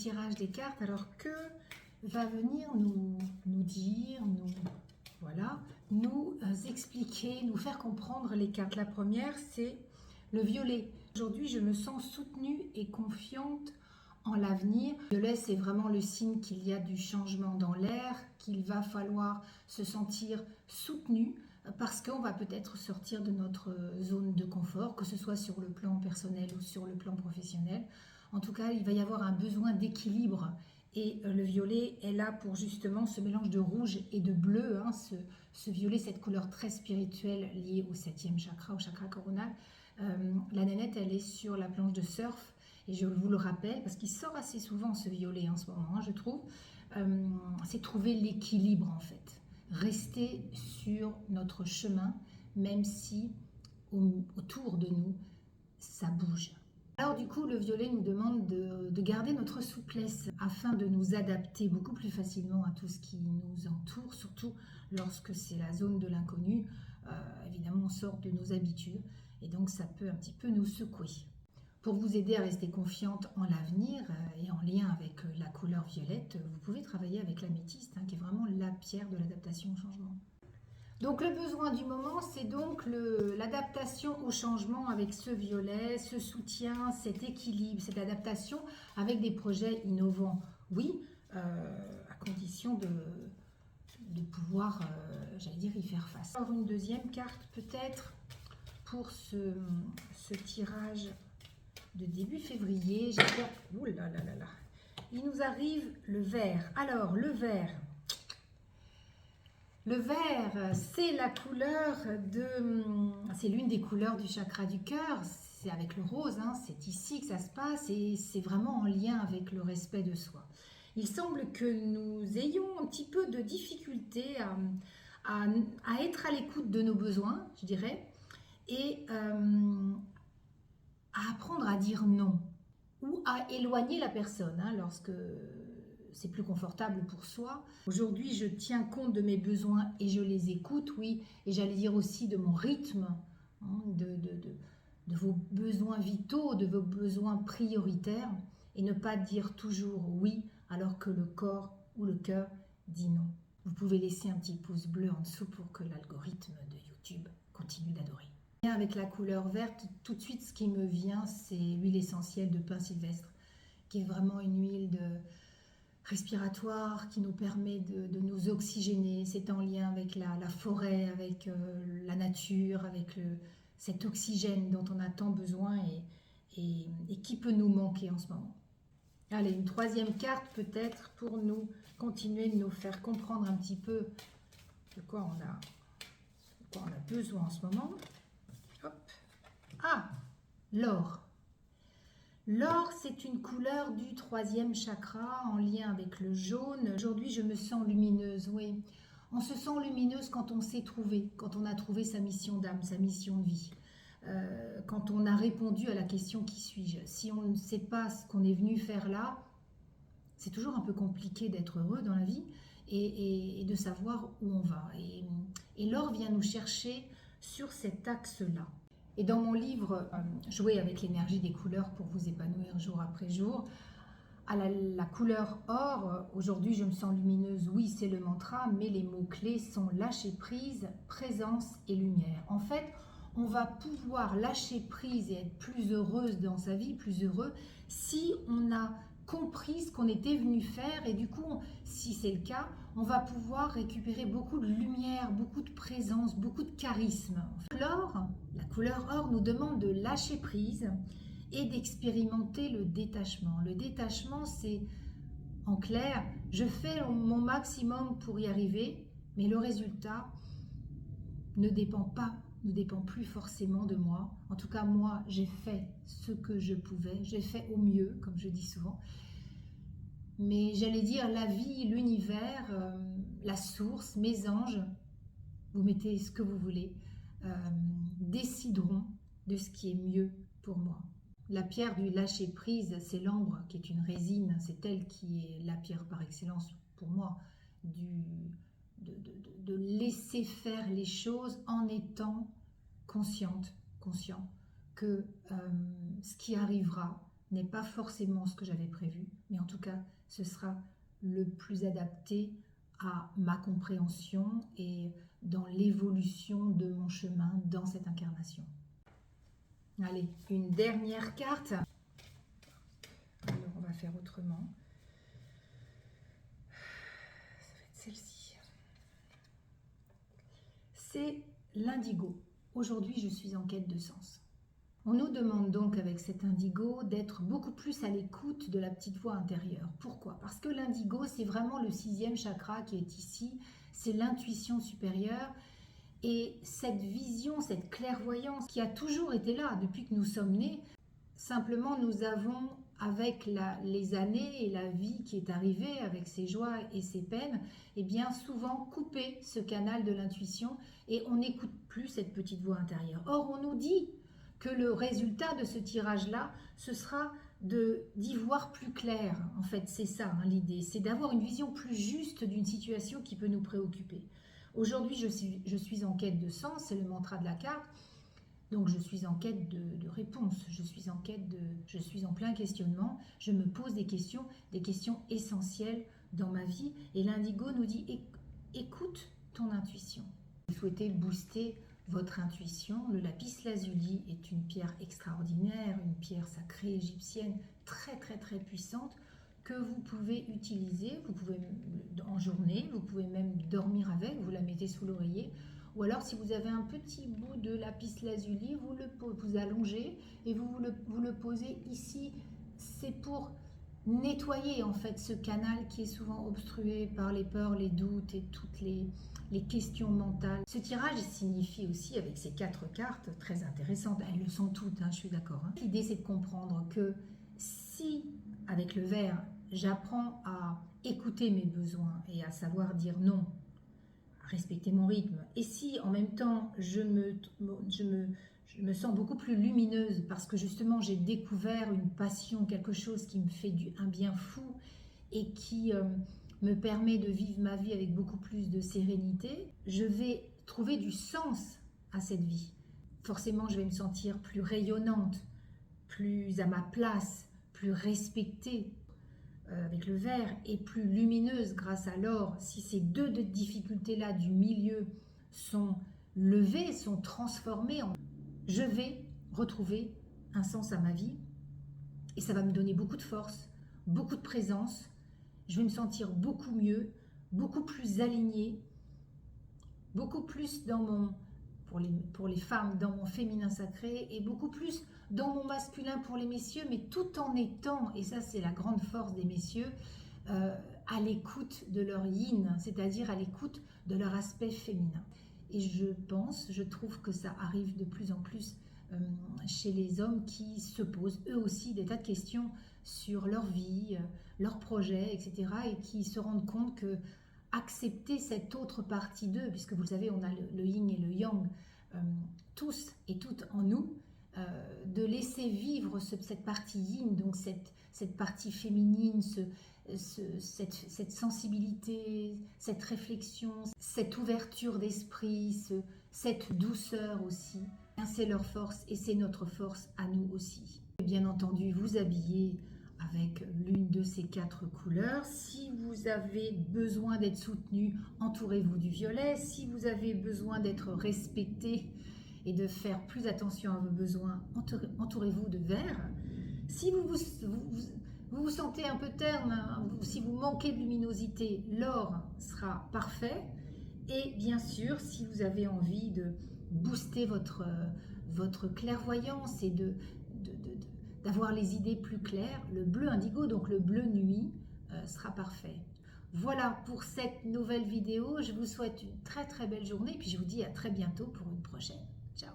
tirage des cartes. Alors que va venir nous dire, nous expliquer, nous faire comprendre les cartes? La première, c'est le violet. Aujourd'hui, je me sens soutenue et confiante en l'avenir. Le violet, c'est vraiment le signe qu'il y a du changement dans l'air, qu'il va falloir se sentir soutenu parce qu'on va peut-être sortir de notre zone de confort, que ce soit sur le plan personnel ou sur le plan professionnel. En tout cas, il va y avoir un besoin d'équilibre et le violet est là pour justement ce mélange de rouge et de bleu, hein, ce violet, cette couleur très spirituelle liée au 7e chakra, au chakra coronal. La nénette, elle est sur la planche de surf et je vous le rappelle parce qu'il sort assez souvent ce violet en ce moment, hein, je trouve. C'est trouver l'équilibre en fait. Rester sur notre chemin, même si autour de nous, ça bouge. Alors du coup, le violet nous demande de garder notre souplesse afin de nous adapter beaucoup plus facilement à tout ce qui nous entoure, surtout lorsque c'est la zone de l'inconnu. Évidemment, on sort de nos habitudes et donc ça peut un petit peu nous secouer. Pour vous aider à rester confiante en l'avenir et en lien avec la couleur violette, vous pouvez travailler avec l'améthyste, hein, qui est vraiment la pierre de l'adaptation au changement. Donc le besoin du moment, c'est donc l'adaptation au changement avec ce violet, ce soutien, cet équilibre, cette adaptation avec des projets innovants. Oui, à condition de pouvoir, j'allais dire, y faire face. Alors une deuxième carte peut-être pour ce tirage de début février. J'espère... Ouh là là là là. Il nous arrive le vert. Alors le vert... Le vert, c'est la couleur c'est l'une des couleurs du chakra du cœur, c'est avec le rose, hein, c'est ici que ça se passe et c'est vraiment en lien avec le respect de soi. Il semble que nous ayons un petit peu de difficulté à être à l'écoute de nos besoins, je dirais, et à apprendre à dire non ou à éloigner la personne, hein, lorsque c'est plus confortable pour soi. Aujourd'hui, je tiens compte de mes besoins et je les écoute, oui, et j'allais dire aussi de mon rythme, hein, de vos besoins vitaux, de vos besoins prioritaires, et ne pas dire toujours oui alors que le corps ou le cœur dit non. Vous pouvez laisser un petit pouce bleu en dessous pour que l'algorithme de YouTube continue d'adorer. Avec la couleur verte, tout de suite ce qui me vient, c'est l'huile essentielle de pin sylvestre, qui est vraiment une huile respiratoire qui nous permet de nous oxygéner. C'est en lien avec la forêt, avec la nature, avec cet oxygène dont on a tant besoin et qui peut nous manquer en ce moment. Allez, une troisième carte peut-être pour nous continuer de nous faire comprendre un petit peu de quoi on a besoin en ce moment. Hop. Ah, l'or. L'or, c'est une couleur du 3e chakra en lien avec le jaune. Aujourd'hui, je me sens lumineuse, oui. On se sent lumineuse quand on s'est trouvé, quand on a trouvé sa mission d'âme, sa mission de vie. Quand on a répondu à la question « Qui suis-je » Si on ne sait pas ce qu'on est venu faire là, c'est toujours un peu compliqué d'être heureux dans la vie et de savoir où on va. Et l'or vient nous chercher sur cet axe-là. Et dans mon livre « Jouer avec l'énergie des couleurs pour vous épanouir jour après jour », à la couleur or, aujourd'hui je me sens lumineuse, oui c'est le mantra, mais les mots-clés sont lâcher prise, présence et lumière. En fait, on va pouvoir lâcher prise et être plus heureuse dans sa vie, plus heureux, si on a compris ce qu'on était venu faire et du coup, si c'est le cas, on va pouvoir récupérer beaucoup de lumière, beaucoup de présence, beaucoup de charisme. L'or, la couleur or nous demande de lâcher prise et d'expérimenter le détachement. Le détachement, c'est en clair, je fais mon maximum pour y arriver, mais le résultat ne dépend plus forcément de moi. En tout cas, moi, j'ai fait ce que je pouvais, j'ai fait au mieux, comme je dis souvent. Mais j'allais dire, la vie, l'univers, la source, mes anges, vous mettez ce que vous voulez, décideront de ce qui est mieux pour moi. La pierre du lâcher-prise, c'est l'ambre, qui est une résine, c'est elle qui est la pierre par excellence pour moi, de laisser faire les choses en étant conscient que ce qui arrivera n'est pas forcément ce que j'avais prévu, mais en tout cas, ce sera le plus adapté à ma compréhension et dans l'évolution de mon chemin dans cette incarnation. Allez, une dernière carte. Alors, on va faire autrement. Ça va être celle-ci. C'est l'indigo. Aujourd'hui, je suis en quête de sens. On nous demande donc avec cet indigo d'être beaucoup plus à l'écoute de la petite voix intérieure. Pourquoi? Parce que l'indigo, c'est vraiment le 6e chakra qui est ici, c'est l'intuition supérieure et cette vision, cette clairvoyance qui a toujours été là depuis que nous sommes nés. Simplement, nous avons, avec les années et la vie qui est arrivée, avec ses joies et ses peines, et bien souvent coupé ce canal de l'intuition et on n'écoute plus cette petite voix intérieure. Or, on nous dit que le résultat de ce tirage-là, ce sera d'y voir plus clair. En fait, c'est ça l'idée, c'est d'avoir une vision plus juste d'une situation qui peut nous préoccuper. Aujourd'hui, je suis en quête de sens, c'est le mantra de la carte, donc je suis en quête de réponse, je suis en plein questionnement, je me pose des questions essentielles dans ma vie, et l'indigo nous dit écoute ton intuition. Vous souhaitez booster votre intuition, le lapis lazuli est une pierre extraordinaire, une pierre sacrée égyptienne très très très puissante que vous pouvez utiliser, vous pouvez en journée, vous pouvez même dormir avec, vous la mettez sous l'oreiller, ou alors si vous avez un petit bout de lapis lazuli, vous allongez et vous le posez ici, c'est pour nettoyer en fait ce canal qui est souvent obstrué par les peurs, les doutes et toutes les questions mentales. Ce tirage signifie aussi, avec ces 4 cartes très intéressantes, elles le sont toutes, je suis d'accord. L'idée c'est de comprendre que si, avec le vert, j'apprends à écouter mes besoins et à savoir dire non, à respecter mon rythme, et si en même temps je me sens beaucoup plus lumineuse parce que justement j'ai découvert une passion, quelque chose qui me fait un bien fou et qui me permet de vivre ma vie avec beaucoup plus de sérénité, je vais trouver du sens à cette vie. Forcément, je vais me sentir plus rayonnante, plus à ma place, plus respectée avec le vert et plus lumineuse grâce à l'or. Si ces deux difficultés-là du milieu sont levées, sont transformées, je vais retrouver un sens à ma vie et ça va me donner beaucoup de force, beaucoup de présence. Je vais me sentir beaucoup mieux, beaucoup plus alignée, beaucoup plus dans mon, pour les femmes, dans mon féminin sacré et beaucoup plus dans mon masculin pour les messieurs, mais tout en étant, et ça c'est la grande force des messieurs, à l'écoute de leur yin, c'est-à-dire à l'écoute de leur aspect féminin. Et je trouve que ça arrive de plus en plus chez les hommes qui se posent eux aussi des tas de questions sur leur vie, leurs projets, etc. et qui se rendent compte que accepter cette autre partie d'eux, puisque vous le savez, on a le yin et le yang, tous et toutes en nous, de laisser vivre cette partie yin, donc cette partie féminine, cette sensibilité, cette réflexion, cette ouverture d'esprit, cette douceur aussi. C'est leur force et c'est notre force à nous aussi. Et bien entendu, vous habillez avec l'une de ces 4 couleurs. Si vous avez besoin d'être soutenu, entourez-vous du violet. Si vous avez besoin d'être respecté et de faire plus attention à vos besoins, entourez-vous de vert. Si vous vous sentez un peu terne, si vous manquez de luminosité, l'or sera parfait. Et bien sûr, si vous avez envie de booster votre clairvoyance et d'avoir les idées plus claires, le bleu indigo, donc le bleu nuit, sera parfait. Voilà pour cette nouvelle vidéo. Je vous souhaite une très très belle journée et puis je vous dis à très bientôt pour une prochaine. Ciao!